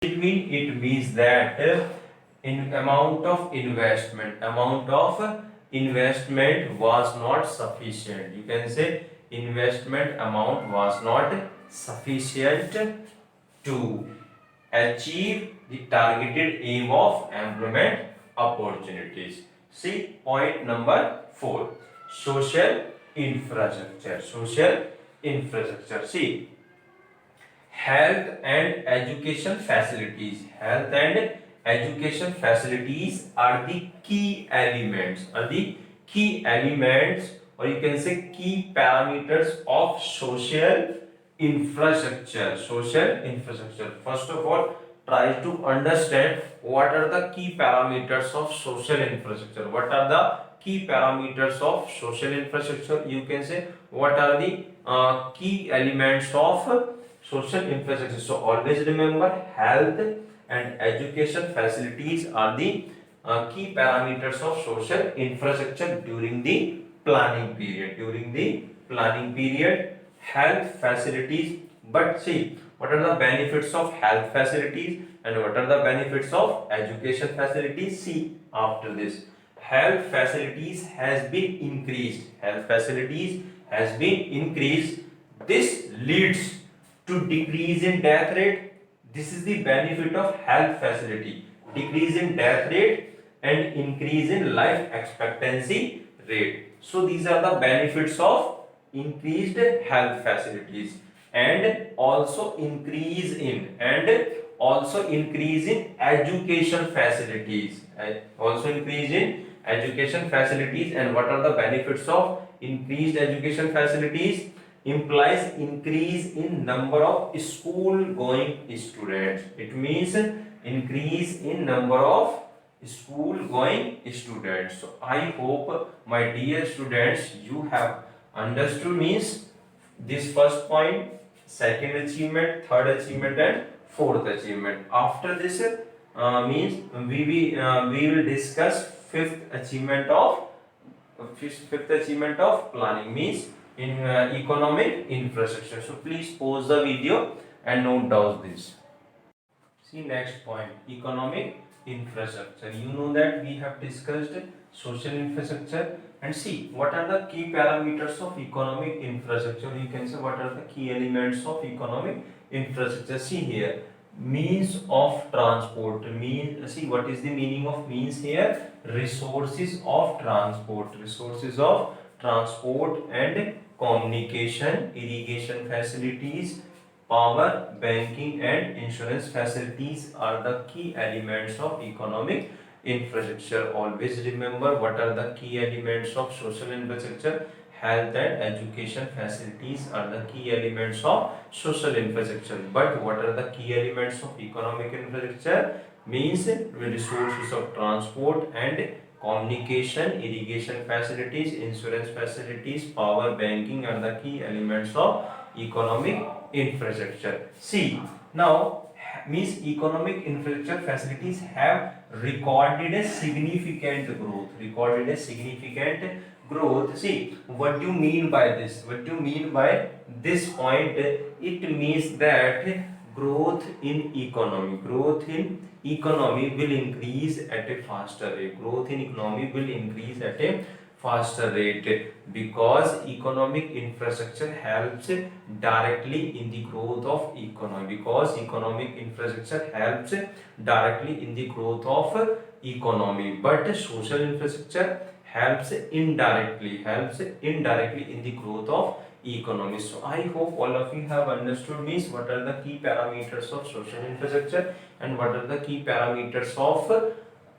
It means that in amount of investment was not sufficient. You can say investment amount was not sufficient to achieve the targeted aim of employment opportunities. See point number 4, social infrastructure. Social infrastructure. See, health and education facilities are the key elements, or you can say key parameters of social infrastructure. First of all, try to understand what are the key parameters of social infrastructure. What are the key parameters of social infrastructure? You can say what are the key elements of social infrastructure. So always remember, health and education facilities are the key parameters of social infrastructure during the planning period. Health facilities. But see, what are the benefits of health facilities and what are the benefits of education facilities? See, after this, health facilities has been increased. This leads to decrease in death rate. This is the benefit of health facility: decrease in death rate and increase in life expectancy rate. So these are the benefits of increased health facilities, and also increase in education facilities. And what are the benefits of increased education facilities? Implies increase in number of school going students. It means increase in number of school going students. So I hope, my dear students, you have understood means this first point, second achievement, third achievement, and fourth achievement. After this means we will discuss fifth achievement of planning, means in economic infrastructure. So please pause the video and note down this. See, next point, economic infrastructure. You know that we have discussed social infrastructure, and see what are the key parameters of economic infrastructure. You can say what are the key elements of economic infrastructure. See here, means of transport. See what is the meaning of means here? Resources of transport and communication, irrigation facilities, power, banking, and insurance facilities are the key elements of economic infrastructure. Always remember what are the key elements of social infrastructure. Health and education facilities are the key elements of social infrastructure. But what are the key elements of economic infrastructure? Means resources of transport and communication, irrigation facilities, insurance facilities, power, banking are the key elements of economic infrastructure. See, now means economic infrastructure facilities have recorded a significant growth. See, what do you mean by this? Point? It means that growth in economy will increase at a faster rate. Because economic infrastructure helps directly in the growth of economy. But social infrastructure helps indirectly in the growth of economy. So I hope all of you have understood means what are the key parameters of social infrastructure and what are the key parameters of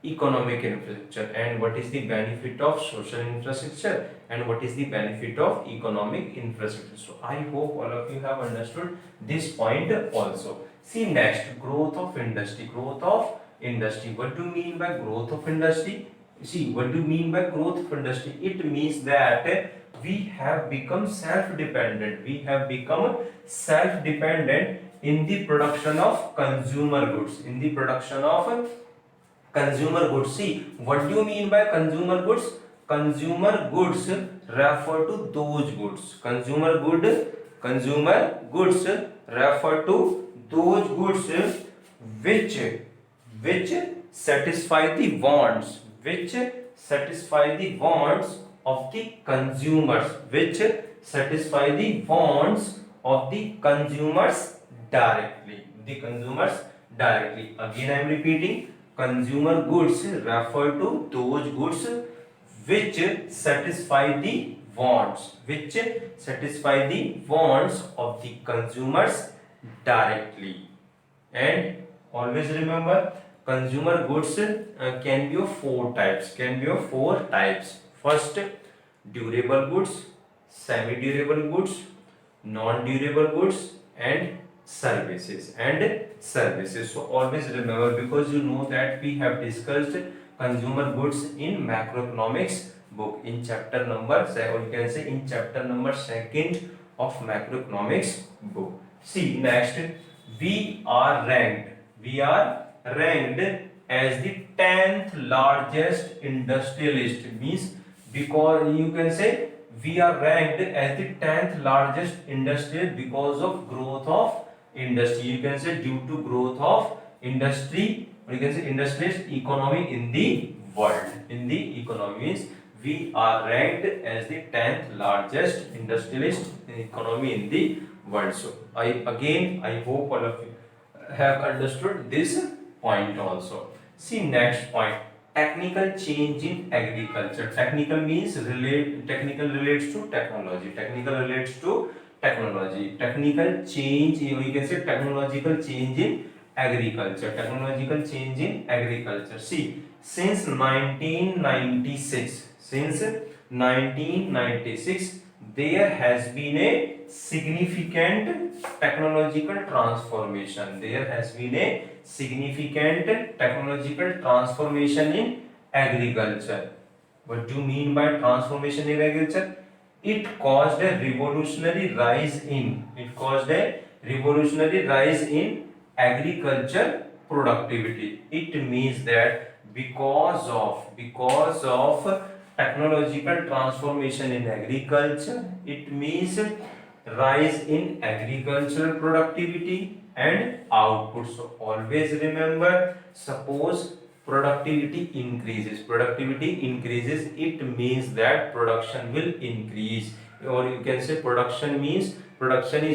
economic infrastructure, and what is the benefit of social infrastructure and what is the benefit of economic infrastructure. So I hope all of you have understood this point also. See, next, growth of industry. What do you mean by growth of industry? See, what do you mean by growth of industry? It means that we have become self-dependent. In the production of consumer goods. See, what do you mean by consumer goods? Consumer goods refer to those goods. Consumer goods refer to those goods which which satisfy the wants, which satisfy the wants of the consumers, which satisfy the wants of the consumers directly, the consumers directly. Again I am repeating, consumer goods refer to those goods which satisfy the wants, which satisfy the wants of the consumers directly. And always remember, consumer goods can be of four types, first, durable goods, semi durable goods, non durable goods, and services. So always remember, because you know that we have discussed consumer goods in macroeconomics book in chapter number, or you can say in chapter number 2nd of macroeconomics book. See next, we are ranked as the 10th largest industrialist, means because you can say we are ranked as the 10th largest industrial because of growth of industry, you can say due to growth of industry, or you can say industrialist economy in the world. In the economy means we are ranked as the 10th largest industrialist economy in the world. So I hope all of you have understood this point also. See next point, technical change in agriculture. Technical means technical relates to technology. Technical change, you can say technological change in agriculture. See, since 1996, there has been a significant technological transformation. In agriculture. What do you mean by transformation in agriculture? It caused a revolutionary rise in agriculture productivity. It means that because of technological transformation in agriculture, it means rise in agricultural productivity and output. So always remember, suppose productivity increases, it means that production will increase, or you can say production is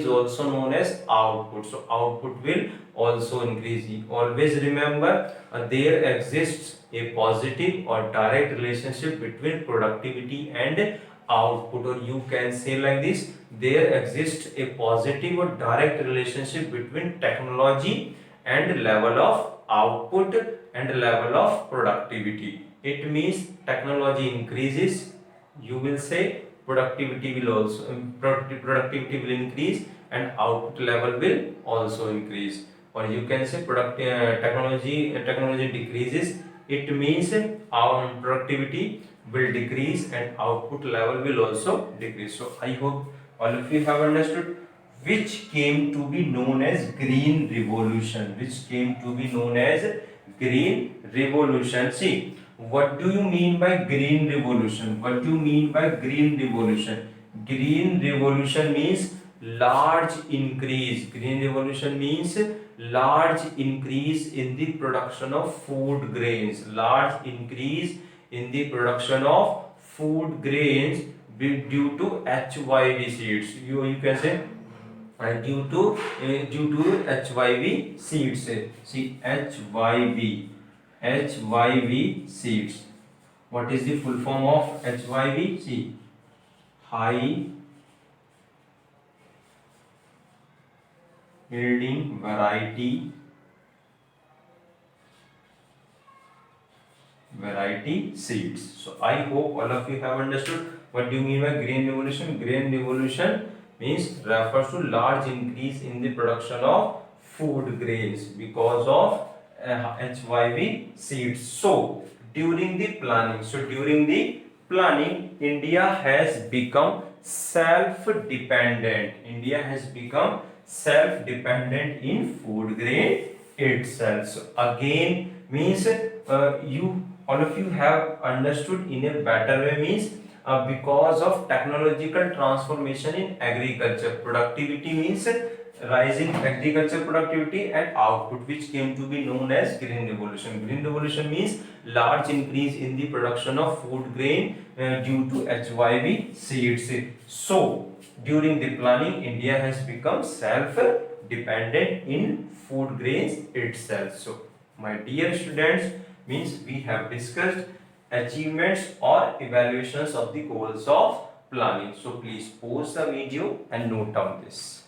also known as output. So output will also increase. Always remember, there exists a positive or direct relationship between productivity and output, or you can say like this, there exists a positive or direct relationship between technology and level of output and level of productivity. It means technology increases, you will say productivity will also productivity will increase and output level will also increase. Or you can say technology decreases, it means our productivity will decrease and output level will also decrease. So I hope all of you have understood, which came to be known as green revolution. See, what do you mean by green revolution? Green revolution means large increase. Large increase in the production of food grains. Due to HYV seeds. You can say due to HYV seeds. See, HYV seeds. What is the full form of HYV? See, high yielding variety seeds. So I hope all of you have understood what do you mean by green revolution. Green revolution means refers to large increase in the production of food grains because of HYV seeds. So during the planning, India has become self-dependent. In food grain itself. So again means you all of you have understood in a better way, means because of technological transformation in agriculture. Productivity means rise in agriculture productivity and output, which came to be known as green revolution. Green revolution means large increase in the production of food grain due to HYV seeds. So during the planning, India has become self dependent in food grains itself. So my dear students, means we have discussed achievements or evaluations of the goals of planning. So please pause the video and note down this.